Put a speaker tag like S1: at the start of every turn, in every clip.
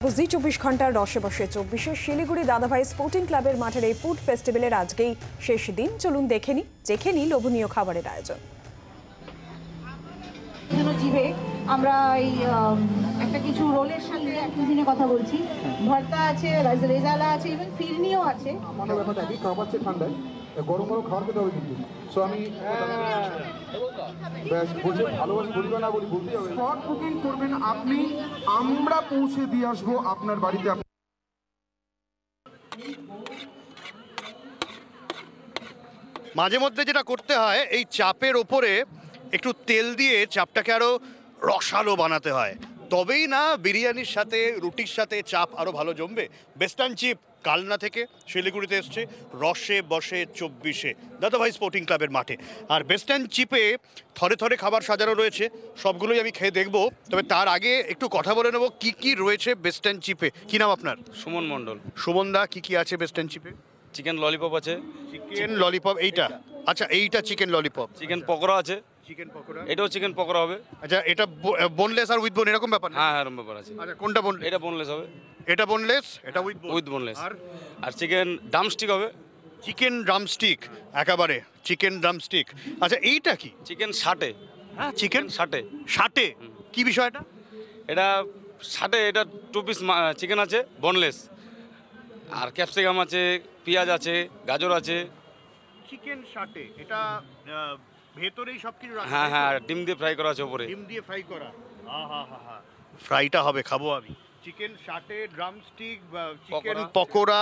S1: জি 24 ঘন্টার রসে বসে 24-এ শিলিগুড়ি দাদাভাই স্পোর্টিং ক্লাবের মাঠের এই ফুড ফেস্টিভ্যালের আজকেই শেষ দিন। চলুন দেখে নিই লোভনীয় খাবারের আয়োজন।
S2: জিভে আমরা এই একটা কিছু রোলের সাথে কুজিনের কথা বলছি। ভর্তা আছে, রেজালা আছে, ইভেন ফিরনিও আছে।
S3: আমাদের ব্যাপারটা কি খাবার চেয়ে ঠান্ডায় গরম গরম খাবার খেতে হবে কিন্তু। সো আমি বলছি ভালোবাসি বলি না বলি বলতেই হবে। স্পট বুকিং করবেন আপনি, আমরা পৌঁছে দিয়ে আসবো আপনার বাড়িতে।
S4: মাঝে মধ্যে যেটা করতে হয়, এই চাপের ওপরে একটু তেল দিয়ে চাপটাকে আরও রসালো বানাতে হয়, তবেই না বিরিয়ানির সাথে রুটির সাথে চাপ আরও ভালো জমবে। বেস্টার্ন চিপ কালনা থেকে শিলিগুড়িতে এসছে রসে বসে 24-এ দাদাভাই স্পোর্টিং ক্লাবের মাঠে। আর বেস্টার্ন চিপে থরে থরে খাবার সাজানো রয়েছে, সবগুলোই আমি খেয়ে দেখবো। তবে তার আগে একটু কথা বলে নেবো কি কি রয়েছে বেস্টার্ন চিপে। কি নাম আপনার?
S5: সুমন মণ্ডল।
S4: সুমন দা, কি কি আছে বেস্টার্ন চিপে?
S5: চিকেন ললিপপ আছে।
S4: চিকেন ললিপপ এইটা? আচ্ছা, এইটা চিকেন ললিপপ।
S5: চিকেন পকোড়া আছে।
S4: চিকেন পকোড়া,
S5: এটাও চিকেন পকোড়া হবে।
S4: আচ্ছা, এটা বোনলেস আর উইথ বোন এরকম ব্যাপার?
S5: হ্যাঁ এরকম ব্যাপার আছে।
S4: আচ্ছা, কোনটা বোন?
S5: এটা বোনলেস হবে।
S4: এটা বোনলেস, এটা
S5: উইথ বোনলেস। আর চিকেন ড্রামস্টিক হবে।
S4: চিকেন ড্রামস্টিক, একেবারে চিকেন ড্রামস্টিক। আচ্ছা, এইটা কি?
S5: চিকেন ষাটে।
S4: হ্যাঁ, চিকেন
S5: ষাটে।
S4: ষাটে কি বিষয়টা?
S5: এটা ষাটে, এটা 2 পিস চিকেন আছে বোনলেস। আর ক্যাপসিকাম আছে, পেঁয়াজ আছে, গাজর আছে।
S4: চিকেন ষাটে, এটা ভেতরেই সব কিছু রাখা?
S5: হ্যাঁ হ্যাঁ, ডিম দিয়ে ফ্রাই করা আছে উপরে।
S4: ডিম দিয়ে ফ্রাই করা? ফ্রাইটা হবে, খাবো আমি। চিকেন ষাটে, ড্রামস্টিক, চিকেন পকোড়া,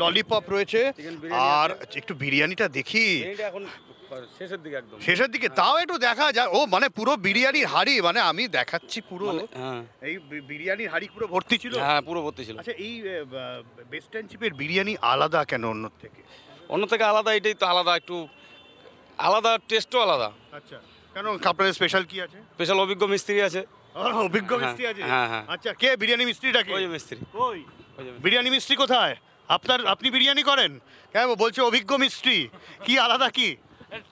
S4: ললিপপ রয়েছে। আর একটু বিরিয়ানিটা দেখি।
S5: এখন শেষের দিকে, একদম
S4: শেষের দিকে, তাও একটু দেখা যায়। ও মানে পুরো বিরিয়ানির হাঁড়ি, মানে আমি দেখাচ্ছি পুরো।
S5: হ্যাঁ,
S4: এই বিরিয়ানির হাঁড়ি পুরো ভর্তি ছিল?
S5: হ্যাঁ পুরো ভর্তি ছিল।
S4: আচ্ছা, এই বেস্টার্ন চিপের বিরিয়ানি আলাদা কেন অন্য থেকে?
S5: অন্য থেকে আলাদা এটাই তো আলাদা, একটু আলাদা, টেস্টও আলাদা।
S4: আচ্ছা, কেন আপনাদের স্পেশাল কি আছে?
S5: স্পেশাল অভিজ্ঞ মিস্ত্রি আছে।
S4: অভিজ্ঞ মিস্ত্রি আছে?
S5: হ্যাঁ হ্যাঁ।
S4: আচ্ছা, কে বিরিয়ানি মিস্ত্রিটা কে?
S5: ওই মিস্ত্রি।
S4: ওই বিরিয়ানি মিস্ত্রি কোথায়? আপনি বিরিয়ানি করেন? কেন বলছে অভিজ্ঞ মিস্ত্রি? কি আলাদা কি?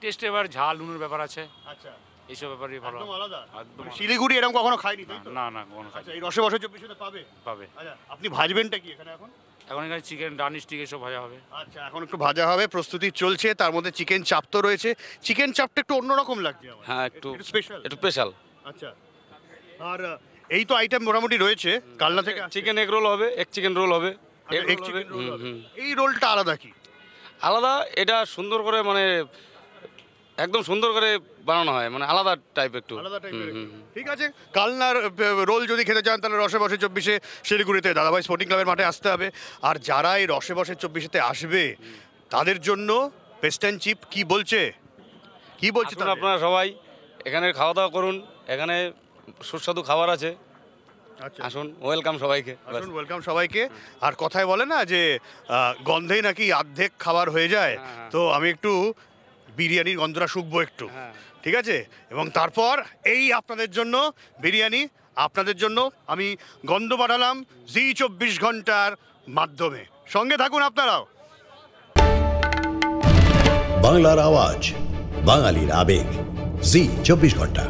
S6: টেস্ট, এবার ঝাল নুনের ব্যাপার আছে।
S4: আচ্ছা,
S6: এইসব ব্যাপারই ভালো।
S4: একদম আলাদা।
S6: একদম
S4: শিলিগুড়ি এরকম কখনো খাইনি তাই তো?
S6: না না, কখনো খাই।
S4: আচ্ছা, এই রসে বসে 24-এ পাবে?
S6: পাবে।
S4: আচ্ছা, আপনি ভাজবেনটা কি এখানে এখন?
S6: এখন এখানে চিকেন ডানিস্টিক এসব ভাজা হবে।
S4: আচ্ছা, এখন একটু ভাজা হবে, প্রস্তুতি চলছে। তার মধ্যে চিকেন চাপ তো রয়েছে। চিকেন চাপটা একটু অন্যরকম লাগছে আমার।
S5: হ্যাঁ, একটু
S4: স্পেশাল।
S5: একটু স্পেশাল।
S4: আচ্ছা, আর এই তো আইটেম মোটামুটি রয়েছে কালনা থেকে।
S5: চিকেন এগ রোল হবে, এক চিকেন রোল হবে।
S4: এক চিকেন রোল হবে। এই রোলটা আলাদা কি?
S5: আলাদা, এটা সুন্দর করে, মানে একদম সুন্দর করে বানানো হয়, মানে আলাদা টাইপ, একটু
S4: আলাদা টাইপের। ঠিক আছে, কালনার রোল যদি খেতে চান তাহলে রসে বসে 24-এ শিলিগুড়িতে দাদাভাই স্পোর্টিং ক্লাবের মাঠে আসতে হবে। আর যারা এই রসে বসে 24-এতে আসবে তাদের জন্য বেস্টার্ন চিপ কি বলছে
S5: আপনারা সবাই এখানে খাওয়া দাওয়া করুন। এখানে সুস্বাদু খাবার আছে।
S4: আচ্ছা,
S5: আসুন, ওয়েলকাম সবাইকে।
S4: আসুন, ওয়েলকাম সবাইকে। আর কথায় বলে না যে গন্ধেই নাকি অর্ধেক খাবার হয়ে যায়, তো আমি একটু বিরিয়ানির গন্ধটা শুকবো একটু। ঠিক আছে, এবং তারপর এই আপনাদের জন্য বিরিয়ানি, আপনাদের জন্য আমি গন্ধ পাঠালাম জি 24 ঘন্টার মাধ্যমে। সঙ্গে থাকুন আপনারাও।
S7: বাংলার আওয়াজ, বাঙালির আবেগ, জি 24 ঘন্টা।